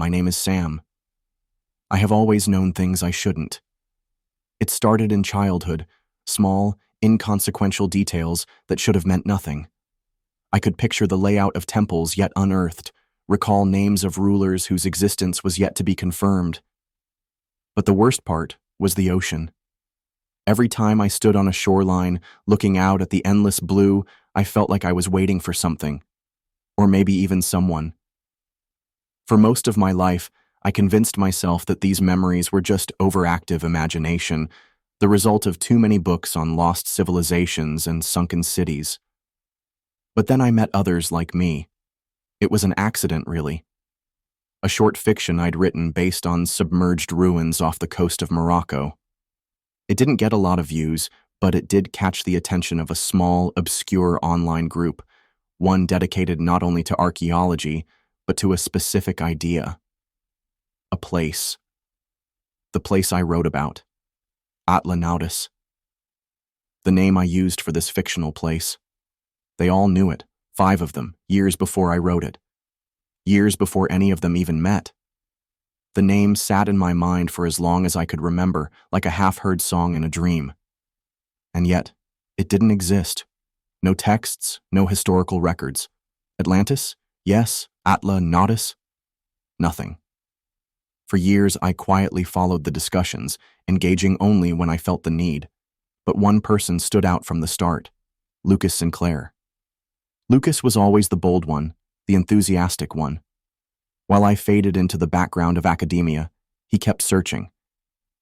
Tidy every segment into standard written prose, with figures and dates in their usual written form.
My name is Sam. I have always known things I shouldn't. It started in childhood, small, inconsequential details that should have meant nothing. I could picture the layout of temples yet unearthed, recall names of rulers whose existence was yet to be confirmed. But the worst part was the ocean. Every time I stood on a shoreline, looking out at the endless blue, I felt like I was waiting for something, or maybe even someone. For most of my life, I convinced myself that these memories were just overactive imagination, the result of too many books on lost civilizations and sunken cities. But then I met others like me. It was an accident, really. A short fiction I'd written based on submerged ruins off the coast of Morocco. It didn't get a lot of views, but it did catch the attention of a small, obscure online group, one dedicated not only to archaeology, but to a specific idea. A place. The place I wrote about. Atlantis. The name I used for this fictional place. They all knew it, 5 of them, years before I wrote it. Years before any of them even met. The name sat in my mind for as long as I could remember, like a half-heard song in a dream. And yet, it didn't exist. No texts, no historical records. Atlantis? Yes. Atlantis? Nothing. For years, I quietly followed the discussions, engaging only when I felt the need. But one person stood out from the start. Lucas Sinclair. Lucas was always the bold one, the enthusiastic one. While I faded into the background of academia, he kept searching.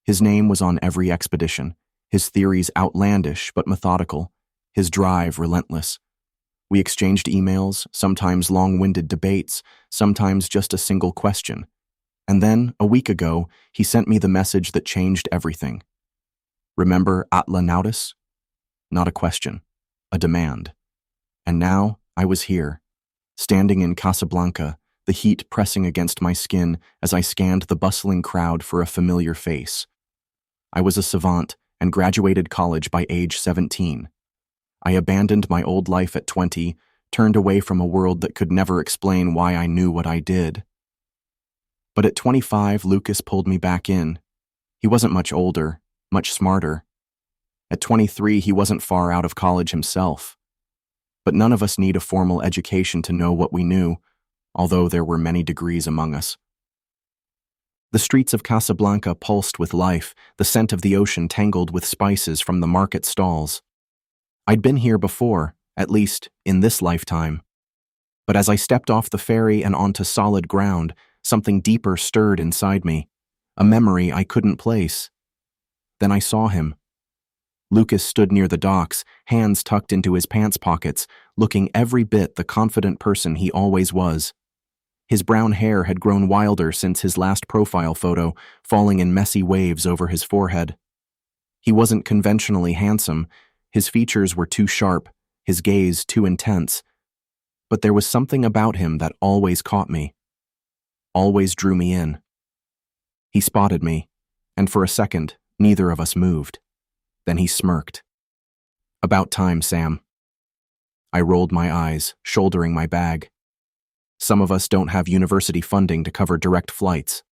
His name was on every expedition, his theories outlandish but methodical, his drive relentless. We exchanged emails, sometimes long-winded debates, sometimes just a single question. And then, a week ago, he sent me the message that changed everything. Remember Atlantis? Not a question, a demand. And now, I was here, standing in Casablanca, the heat pressing against my skin as I scanned the bustling crowd for a familiar face. I was a savant and graduated college by age 17. I abandoned my old life at 20, turned away from a world that could never explain why I knew what I did. But at 25, Lucas pulled me back in. He wasn't much older, much smarter. At 23, he wasn't far out of college himself. But none of us need a formal education to know what we knew, although there were many degrees among us. The streets of Casablanca pulsed with life, the scent of the ocean tangled with spices from the market stalls. I'd been here before, at least in this lifetime. But as I stepped off the ferry and onto solid ground, something deeper stirred inside me, a memory I couldn't place. Then I saw him. Lucas stood near the docks, hands tucked into his pants pockets, looking every bit the confident person he always was. His brown hair had grown wilder since his last profile photo, falling in messy waves over his forehead. He wasn't conventionally handsome, his features were too sharp, his gaze too intense. But there was something about him that always caught me, always drew me in. He spotted me, and for a second, neither of us moved. Then he smirked. "About time, Sam." I rolled my eyes, shouldering my bag. Some of us don't have university funding to cover direct flights.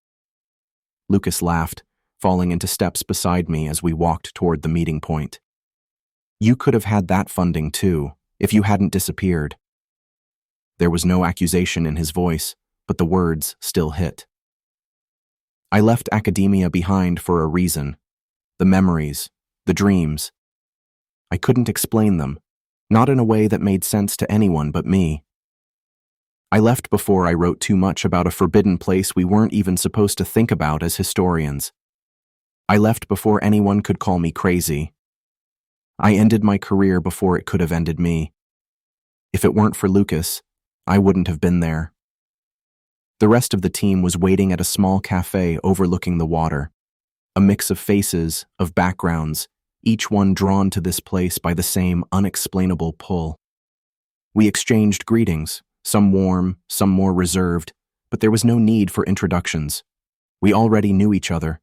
Lucas laughed, falling into steps beside me as we walked toward the meeting point. "You could have had that funding too, if you hadn't disappeared." There was no accusation in his voice, but the words still hit. I left academia behind for a reason. The memories, the dreams. I couldn't explain them, not in a way that made sense to anyone but me. I left before I wrote too much about a forbidden place we weren't even supposed to think about as historians. I left before anyone could call me crazy. I ended my career before it could have ended me. If it weren't for Lucas, I wouldn't have been there. The rest of the team was waiting at a small cafe overlooking the water. A mix of faces, of backgrounds, each one drawn to this place by the same unexplainable pull. We exchanged greetings, some warm, some more reserved, but there was no need for introductions. We already knew each other.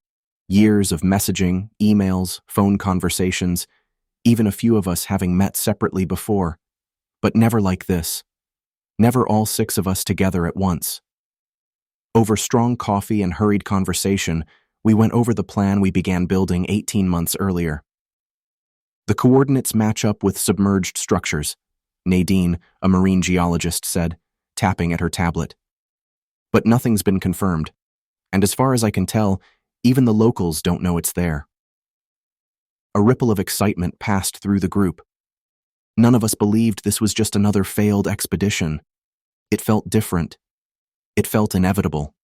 Years of messaging, emails, phone conversations, even a few of us having met separately before. But never like this. Never all 6 of us together at once. Over strong coffee and hurried conversation, we went over the plan we began building 18 months earlier. The coordinates match up with submerged structures, Nadine, a marine geologist, said, tapping at her tablet. But nothing's been confirmed, and as far as I can tell, even the locals don't know it's there. A ripple of excitement passed through the group. None of us believed this was just another failed expedition. It felt different. It felt inevitable.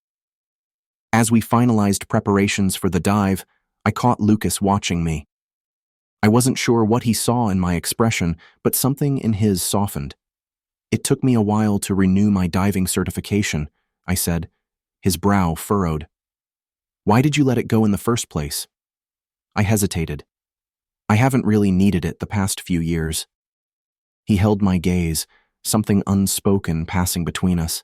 As we finalized preparations for the dive, I caught Lucas watching me. I wasn't sure what he saw in my expression, but something in his softened. "It took me a while to renew my diving certification," I said, his brow furrowed. "Why did you let it go in the first place?" I hesitated. "I haven't really needed it the past few years." He held my gaze, something unspoken passing between us.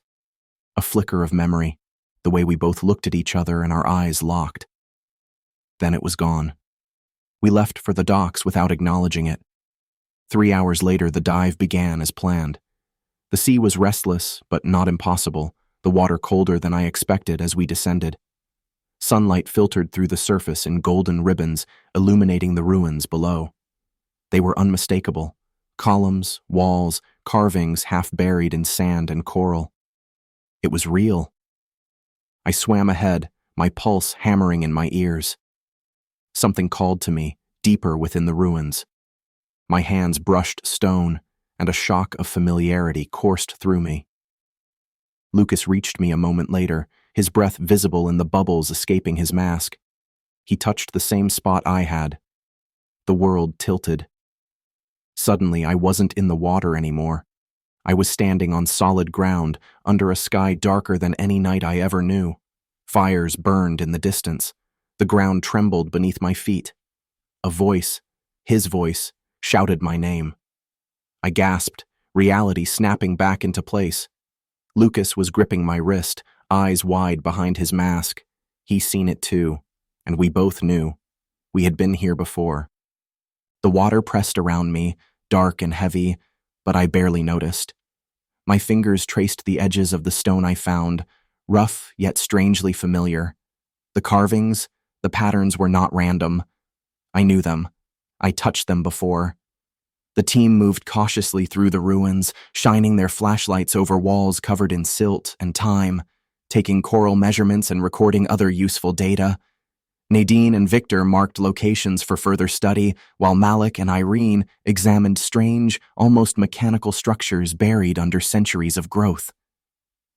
A flicker of memory, the way we both looked at each other and our eyes locked. Then it was gone. We left for the docks without acknowledging it. 3 hours later, the dive began as planned. The sea was restless, but not impossible, the water colder than I expected as we descended. Sunlight filtered through the surface in golden ribbons, illuminating the ruins below. They were unmistakable. Columns, walls, carvings half buried in sand and coral. It was real. I swam ahead, my pulse hammering in my ears. Something called to me, deeper within the ruins. My hands brushed stone, and a shock of familiarity coursed through me. Lucas reached me a moment later, his breath visible in the bubbles escaping his mask. He touched the same spot I had. The world tilted. Suddenly, I wasn't in the water anymore. I was standing on solid ground, under a sky darker than any night I ever knew. Fires burned in the distance. The ground trembled beneath my feet. A voice, his voice, shouted my name. I gasped, reality snapping back into place. Lucas was gripping my wrist, eyes wide behind his mask. He'd seen it too, and we both knew. We had been here before. The water pressed around me, dark and heavy, but I barely noticed. My fingers traced the edges of the stone I found, rough yet strangely familiar. The carvings, the patterns were not random. I knew them. I touched them before. The team moved cautiously through the ruins, shining their flashlights over walls covered in silt and time, taking coral measurements and recording other useful data. Nadine and Victor marked locations for further study, while Malik and Irene examined strange, almost mechanical structures buried under centuries of growth.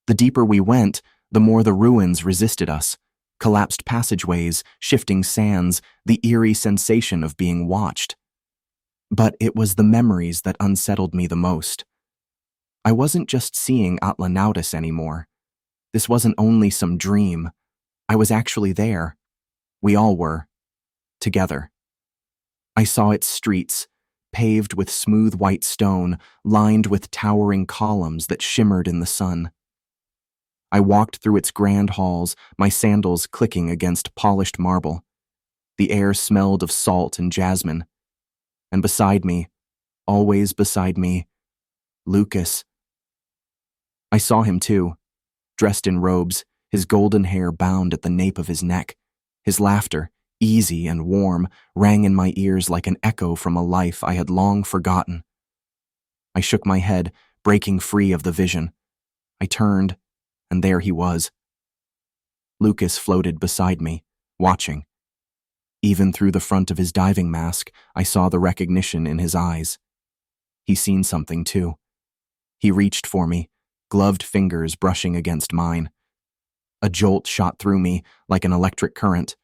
The deeper we went, the more the ruins resisted us. Collapsed passageways, shifting sands, the eerie sensation of being watched. But it was the memories that unsettled me the most. I wasn't just seeing Atlantis anymore. This wasn't only some dream. I was actually there. We all were. Together. I saw its streets, paved with smooth white stone, lined with towering columns that shimmered in the sun. I walked through its grand halls, my sandals clicking against polished marble. The air smelled of salt and jasmine. And beside me, always beside me, Lucas. I saw him too, dressed in robes, his golden hair bound at the nape of his neck. His laughter, easy and warm, rang in my ears like an echo from a life I had long forgotten. I shook my head, breaking free of the vision. I turned, and there he was. Lucas floated beside me, watching. Even through the front of his diving mask, I saw the recognition in his eyes. He'd seen something too. He reached for me, gloved fingers brushing against mine. A jolt shot through me like an electric current.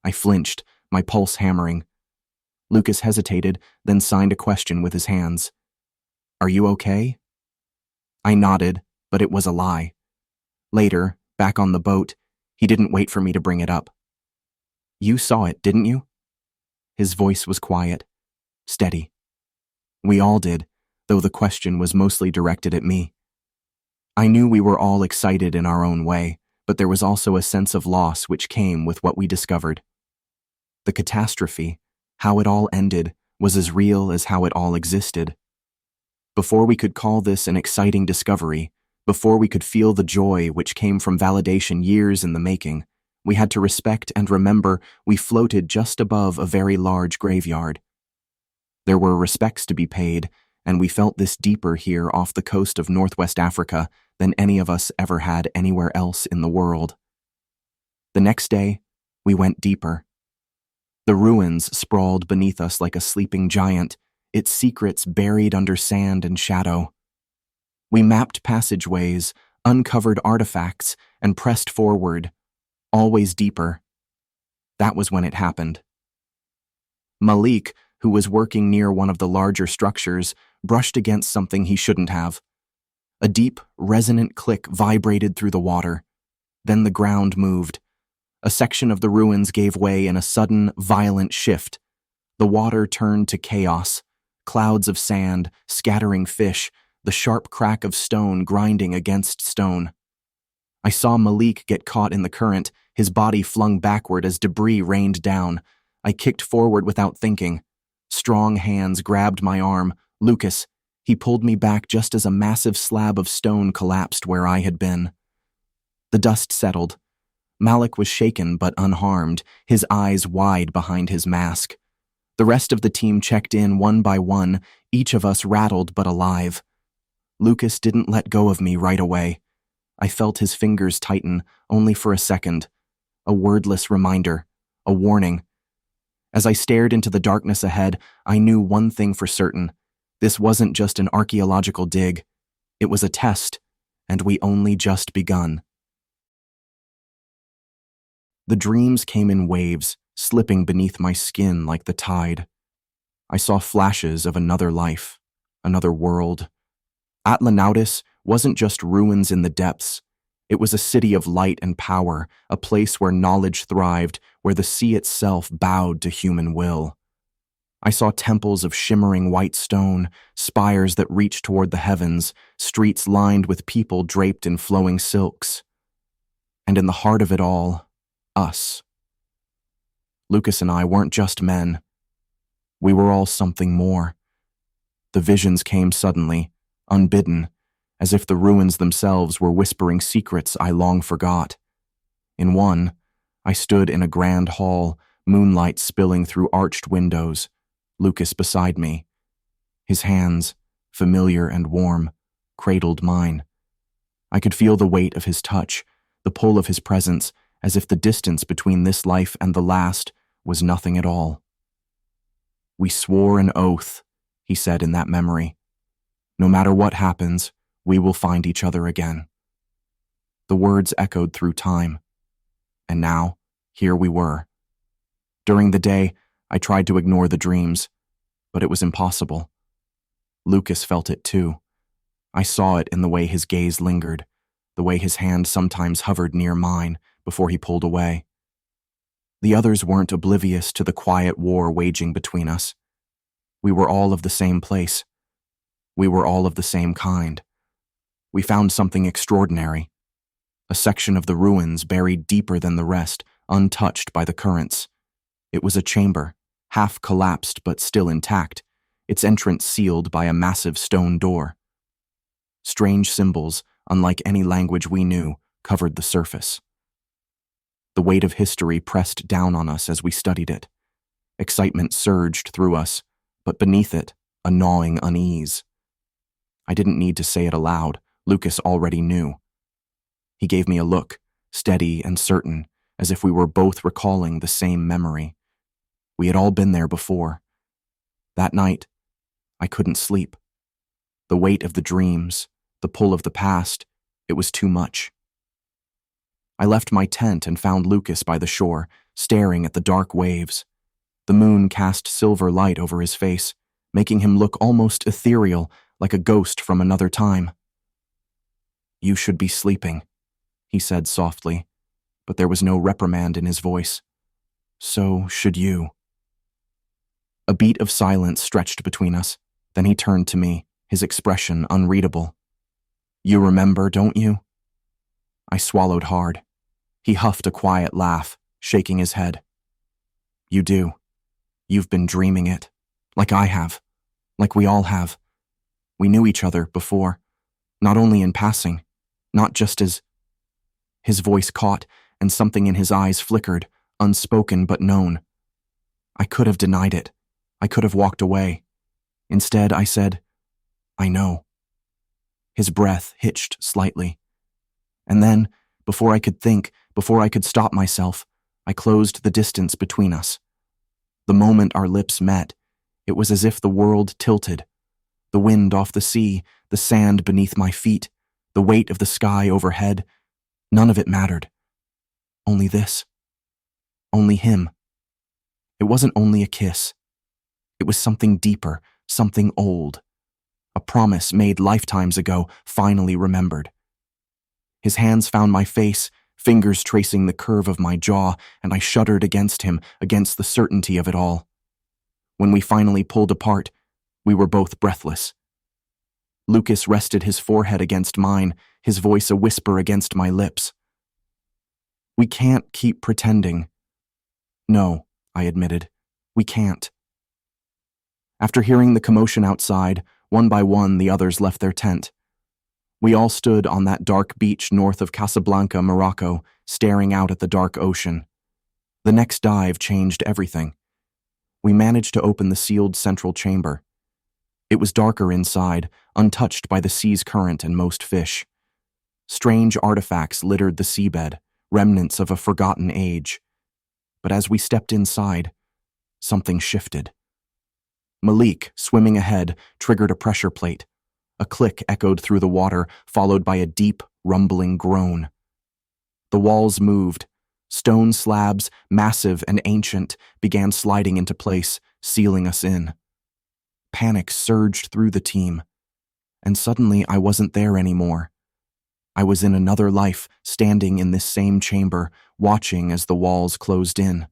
I flinched, my pulse hammering. Lucas hesitated, then signed a question with his hands. "Are you okay?" I nodded, but it was a lie. Later, back on the boat, he didn't wait for me to bring it up. "You saw it, didn't you?" His voice was quiet, steady. We all did, though the question was mostly directed at me. I knew we were all excited in our own way, but there was also a sense of loss which came with what we discovered. The catastrophe, how it all ended, was as real as how it all existed. Before we could call this an exciting discovery, Before we could feel the joy which came from validation years in the making, we had to respect and remember we floated just above a very large graveyard. There were respects to be paid, and we felt this deeper here off the coast of Northwest Africa than any of us ever had anywhere else in the world. The next day, we went deeper. The ruins sprawled beneath us like a sleeping giant, its secrets buried under sand and shadow. We mapped passageways, uncovered artifacts, and pressed forward, always deeper. That was when it happened. Malik, who was working near one of the larger structures, brushed against something he shouldn't have. A deep, resonant click vibrated through the water. Then the ground moved. A section of the ruins gave way in a sudden, violent shift. The water turned to chaos, clouds of sand, scattering fish, the sharp crack of stone grinding against stone. I saw Malik get caught in the current, his body flung backward as debris rained down. I kicked forward without thinking. Strong hands grabbed my arm. Lucas. He pulled me back just as a massive slab of stone collapsed where I had been. The dust settled. Malik was shaken but unharmed, his eyes wide behind his mask. The rest of the team checked in one by one, each of us rattled but alive. Lucas didn't let go of me right away. I felt his fingers tighten, only for a second. A wordless reminder, a warning. As I stared into the darkness ahead, I knew one thing for certain. This wasn't just an archaeological dig. It was a test, and we only just begun. The dreams came in waves, slipping beneath my skin like the tide. I saw flashes of another life, another world. Atlantis wasn't just ruins in the depths. It was a city of light and power, a place where knowledge thrived, where the sea itself bowed to human will. I saw temples of shimmering white stone, spires that reached toward the heavens, streets lined with people draped in flowing silks. And in the heart of it all, us. Lucas and I weren't just men. We were all something more. The visions came suddenly, unbidden, as if the ruins themselves were whispering secrets I long forgot. In one, I stood in a grand hall, moonlight spilling through arched windows, Lucas beside me. His hands, familiar and warm, cradled mine. I could feel the weight of his touch, the pull of his presence, as if the distance between this life and the last was nothing at all. We swore an oath, he said in that memory. No matter what happens, we will find each other again. The words echoed through time. And now, here we were. During the day, I tried to ignore the dreams, but it was impossible. Lucas felt it too. I saw it in the way his gaze lingered, the way his hand sometimes hovered near mine before he pulled away. The others weren't oblivious to the quiet war waging between us. We were all of the same place. We were all of the same kind. We found something extraordinary. A section of the ruins buried deeper than the rest, untouched by the currents. It was a chamber, half collapsed but still intact, its entrance sealed by a massive stone door. Strange symbols, unlike any language we knew, covered the surface. The weight of history pressed down on us as we studied it. Excitement surged through us, but beneath it, a gnawing unease. I didn't need to say it aloud. Lucas already knew. He gave me a look, steady and certain, as if we were both recalling the same memory. We had all been there before. That night, I couldn't sleep. The weight of the dreams, the pull of the past, it was too much. I left my tent and found Lucas by the shore, staring at the dark waves. The moon cast silver light over his face, making him look almost ethereal, like a ghost from another time. "You should be sleeping," he said softly, but there was no reprimand in his voice. "So should you." A beat of silence stretched between us. Then he turned to me, his expression unreadable. "You remember, don't you?" I swallowed hard. He huffed a quiet laugh, shaking his head. "You do. You've been dreaming it. Like I have. Like we all have. We knew each other before, not only in passing, Not just as... His voice caught, and something in his eyes flickered, unspoken but known. I could have denied it. I could have walked away. Instead, I said, I know. His breath hitched slightly. And then, before I could think, before I could stop myself, I closed the distance between us. The moment our lips met, it was as if the world tilted. The wind off the sea, the sand beneath my feet, the weight of the sky overhead, none of it mattered. Only this. Only him. It wasn't only a kiss. It was something deeper, something old. A promise made lifetimes ago, finally remembered. His hands found my face, fingers tracing the curve of my jaw, and I shuddered against him, against the certainty of it all. When we finally pulled apart, we were both breathless. Lucas rested his forehead against mine, his voice a whisper against my lips. We can't keep pretending. No, I admitted. We can't. After hearing the commotion outside, one by one the others left their tent. We all stood on that dark beach north of Casablanca, Morocco, staring out at the dark ocean. The next dive changed everything. We managed to open the sealed central chamber. It was darker inside, untouched by the sea's current and most fish. Strange artifacts littered the seabed, remnants of a forgotten age. But as we stepped inside, something shifted. Malik, swimming ahead, triggered a pressure plate. A click echoed through the water, followed by a deep, rumbling groan. The walls moved. Stone slabs, massive and ancient, began sliding into place, sealing us in. Panic surged through the team. And suddenly I wasn't there anymore. I was in another life, standing in this same chamber, watching as the walls closed in.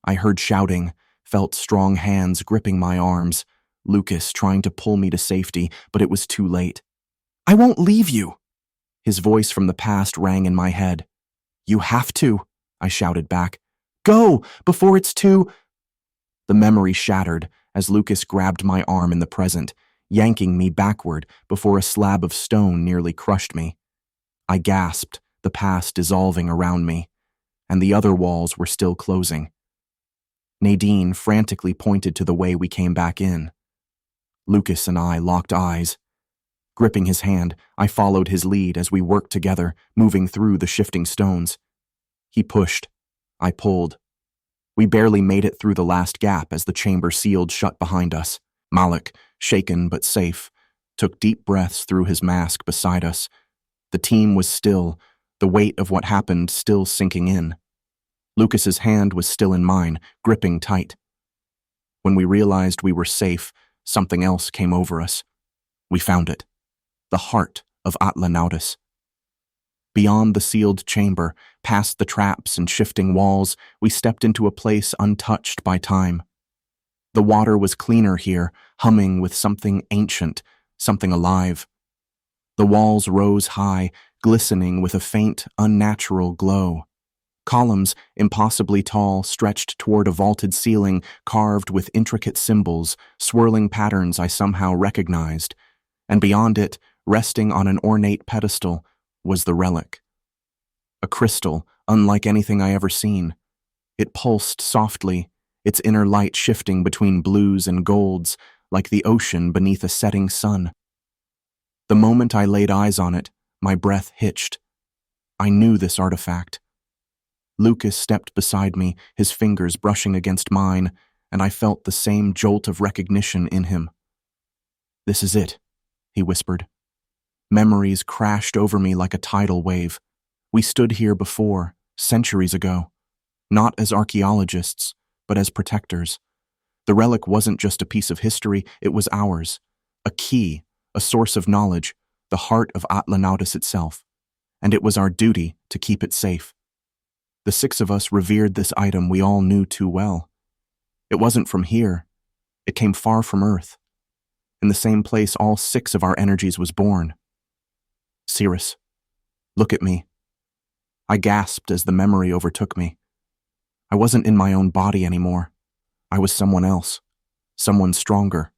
I heard shouting, felt strong hands gripping my arms, Lucas trying to pull me to safety, but it was too late. I won't leave you! His voice from the past rang in my head. You have to, I shouted back. Go, before it's too... The memory shattered as Lucas grabbed my arm in the present, yanking me backward before a slab of stone nearly crushed me. I gasped, the past dissolving around me, and the other walls were still closing. Nadine frantically pointed to the way we came back in. Lucas and I locked eyes. Gripping his hand, I followed his lead as we worked together, moving through the shifting stones. He pushed. I pulled. We barely made it through the last gap as the chamber sealed shut behind us. Malik, shaken but safe, took deep breaths through his mask beside us. The team was still, the weight of what happened still sinking in. Lucas's hand was still in mine, gripping tight. When we realized we were safe, something else came over us. We found it. The heart of Atlantis. Beyond the sealed chamber, past the traps and shifting walls, we stepped into a place untouched by time. The water was cleaner here, humming with something ancient, something alive. The walls rose high, glistening with a faint, unnatural glow. Columns, impossibly tall, stretched toward a vaulted ceiling carved with intricate symbols, swirling patterns I somehow recognized. And beyond it, resting on an ornate pedestal, was the relic. A crystal, unlike anything I ever seen. It pulsed softly, its inner light shifting between blues and golds, like the ocean beneath a setting sun. The moment I laid eyes on it, my breath hitched. I knew this artifact. Lucas stepped beside me, his fingers brushing against mine, and I felt the same jolt of recognition in him. This is it, he whispered. Memories crashed over me like a tidal wave. We stood here before, centuries ago, not as archaeologists, but as protectors. The relic wasn't just a piece of history, it was ours. A key, a source of knowledge, the heart of Atlantis itself. And it was our duty to keep it safe. The six of us revered this item we all knew too well. It wasn't from here. It came far from Earth. In the same place all six of our energies was born. Cirrus, look at me. I gasped as the memory overtook me. I wasn't in my own body anymore. I was someone else, someone stronger.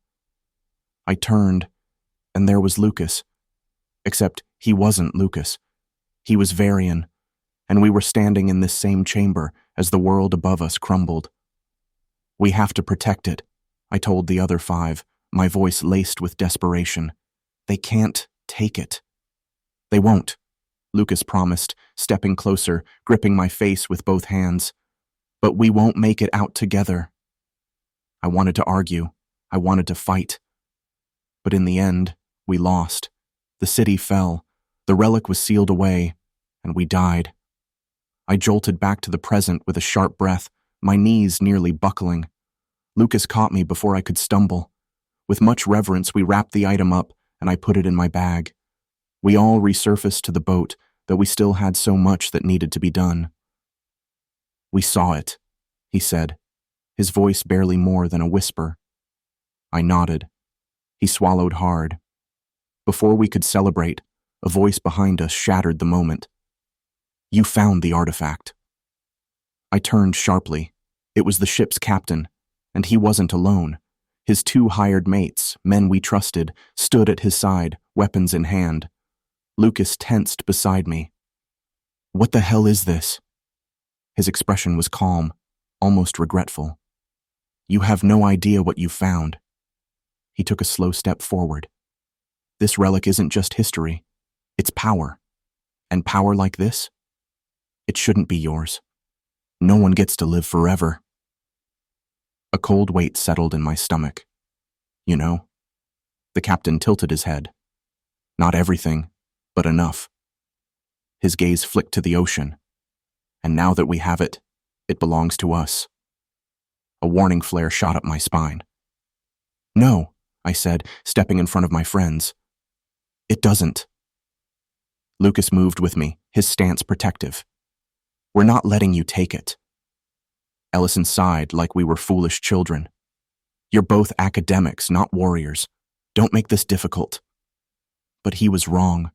I turned, and there was Lucas, Except he wasn't Lucas. He was Varian, and we were standing in this same chamber as the world above us crumbled. "We have to protect it," I told the other 5, my voice laced with desperation. "They can't take it." "They won't," Lucas promised, stepping closer, gripping my face with both hands. "But we won't make it out together." I wanted to argue. I wanted to fight. But in the end, we lost. The city fell. The relic was sealed away, and we died. I jolted back to the present with a sharp breath, my knees nearly buckling. Lucas caught me before I could stumble. With much reverence, we wrapped the item up, and I put it in my bag. We all resurfaced to the boat, though we still had so much that needed to be done. "We saw it," he said, his voice barely more than a whisper. I nodded. He swallowed hard. Before we could celebrate, a voice behind us shattered the moment. "You found the artifact." I turned sharply. It was the ship's captain, and he wasn't alone. His 2 hired mates, men we trusted, stood at his side, weapons in hand. Lucas tensed beside me. "What the hell is this?" His expression was calm, almost regretful. "You have no idea what you found." He took a slow step forward. "This relic isn't just history. It's power. And power like this? It shouldn't be yours. No one gets to live forever." A cold weight settled in my stomach. "You know?" The captain tilted his head. "Not everything, but enough." His gaze flicked to the ocean. "And now that we have it, it belongs to us." A warning flare shot up my spine. "No," I said, stepping in front of my friends. "It doesn't." Lucas moved with me, his stance protective. "We're not letting you take it." Ellison sighed like we were foolish children. "You're both academics, not warriors. Don't make this difficult." But he was wrong.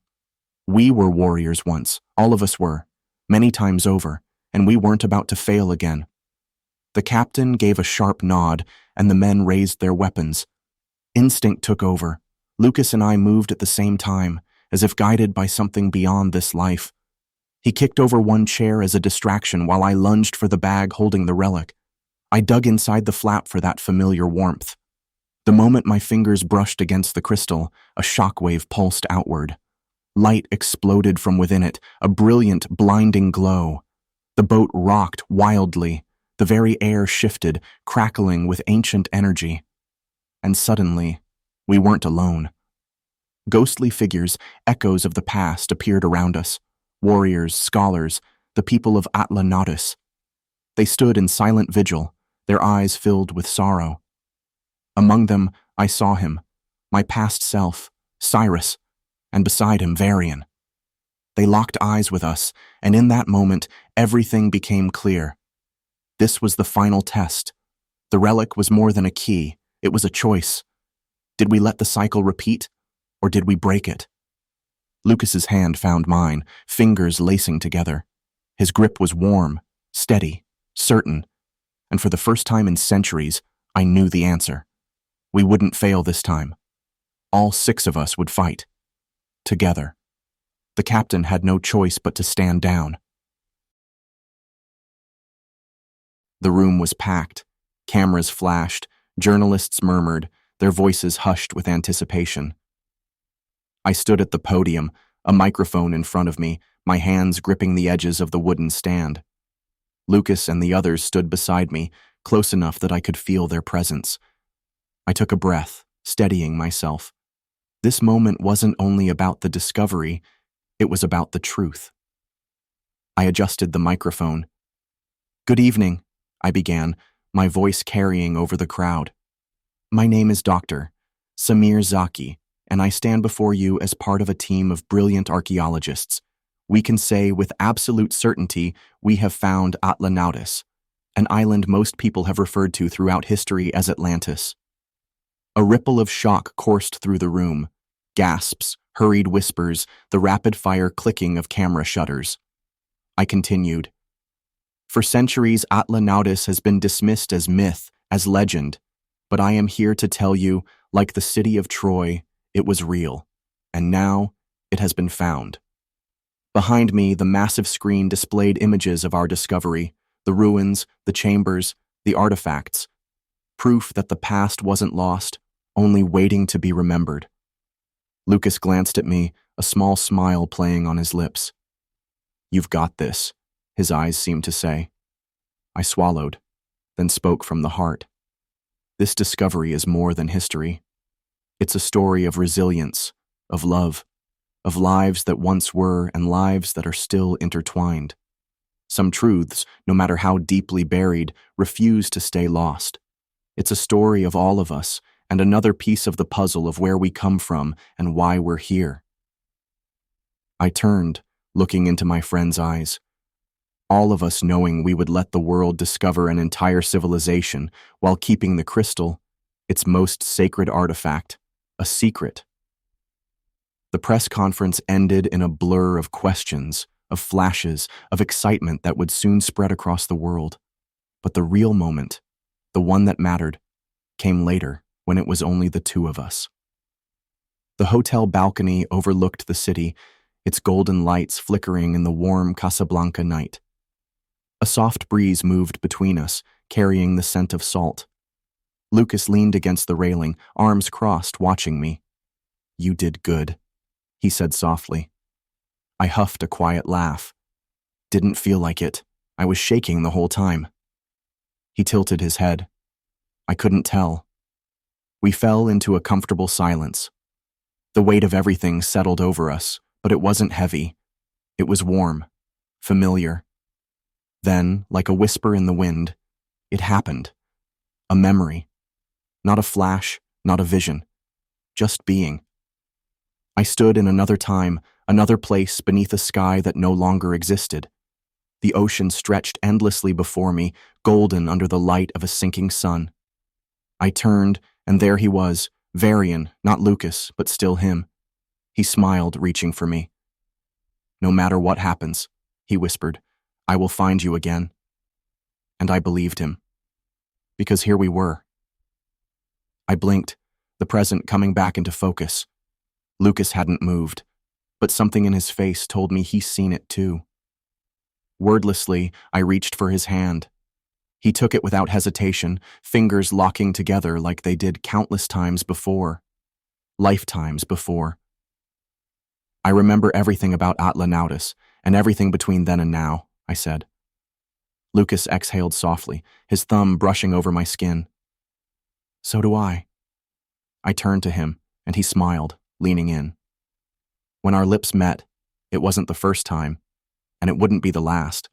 We were warriors once, all of us were, many times over, and we weren't about to fail again. The captain gave a sharp nod, and the men raised their weapons. Instinct took over. Lucas and I moved at the same time, as if guided by something beyond this life. He kicked over one chair as a distraction while I lunged for the bag holding the relic. I dug inside the flap for that familiar warmth. The moment my fingers brushed against the crystal, a shockwave pulsed outward. Light exploded from within it, a brilliant, blinding glow. The boat rocked wildly. The very air shifted, crackling with ancient energy. And suddenly, we weren't alone. Ghostly figures, echoes of the past, appeared around us. Warriors, scholars, the people of Atlantis. They stood in silent vigil, their eyes filled with sorrow. Among them, I saw him, my past self, Cyrus, and beside him, Varian. They locked eyes with us, and in that moment, everything became clear. This was the final test. The relic was more than a key, it was a choice. Did we let the cycle repeat, or did we break it? Lucas's hand found mine, fingers lacing together. His grip was warm, steady, certain, and for the first time in centuries, I knew the answer. We wouldn't fail this time. All 6 of us would fight. Together. The captain had no choice but to stand down. The room was packed. Cameras flashed, journalists murmured, their voices hushed with anticipation. I stood at the podium, a microphone in front of me, my hands gripping the edges of the wooden stand. Lucas and the others stood beside me, close enough that I could feel their presence. I took a breath, steadying myself. This moment wasn't only about the discovery, it was about the truth. I adjusted the microphone. "Good evening," I began, my voice carrying over the crowd. "My name is Dr. Samir Zaki, and I stand before you as part of a team of brilliant archaeologists. We can say with absolute certainty we have found Atlantis, an island most people have referred to throughout history as Atlantis." A ripple of shock coursed through the room. Gasps, hurried whispers, the rapid-fire clicking of camera shutters. I continued. "For centuries, Atlantis has been dismissed as myth, as legend, but I am here to tell you, like the city of Troy, it was real, and now It has been found. Behind me, the massive screen displayed images of our discovery, the ruins, the chambers, the artifacts, proof that the past wasn't lost, only waiting to be remembered. Lucas glanced at me, a small smile playing on his lips. "You've got this," his eyes seemed to say. I swallowed, then spoke from the heart. This discovery is more than history. It's a story of resilience, of love, of lives that once were and lives that are still intertwined. Some truths, no matter how deeply buried, refuse to stay lost. It's a story of all of us, and another piece of the puzzle of where we come from and why we're here. I turned, looking into my friend's eyes. All of us knowing we would let the world discover an entire civilization while keeping the crystal, its most sacred artifact, a secret. The press conference ended in a blur of questions, of flashes, of excitement that would soon spread across the world. But the real moment, the one that mattered, came later, when it was only the two of us. The hotel balcony overlooked the city, its golden lights flickering in the warm Casablanca night. A soft breeze moved between us, carrying the scent of salt. Lucas leaned against the railing, arms crossed, watching me. "You did good," he said softly. I huffed a quiet laugh. Didn't feel like it. I was shaking the whole time. He tilted his head. I couldn't tell. We fell into a comfortable silence. The weight of everything settled over us, but it wasn't heavy. It was warm, familiar. Then, like a whisper in the wind, it happened. A memory. Not a flash, not a vision. Just being. I stood in another time, another place beneath a sky that no longer existed. The ocean stretched endlessly before me, golden under the light of a sinking sun. I turned, and there he was, Varian, not Lucas, but still him. He smiled, reaching for me. "No matter what happens," he whispered, "I will find you again." And I believed him. Because here we were. I blinked, the present coming back into focus. Lucas hadn't moved, but something in his face told me he's seen it too. Wordlessly, I reached for his hand. He took it without hesitation, fingers locking together like they did countless times before. Lifetimes before. "I remember everything about Atlantis, and everything between then and now," I said. Lucas exhaled softly, his thumb brushing over my skin. "So do I." I turned to him, and he smiled, leaning in. When our lips met, it wasn't the first time, and it wouldn't be the last.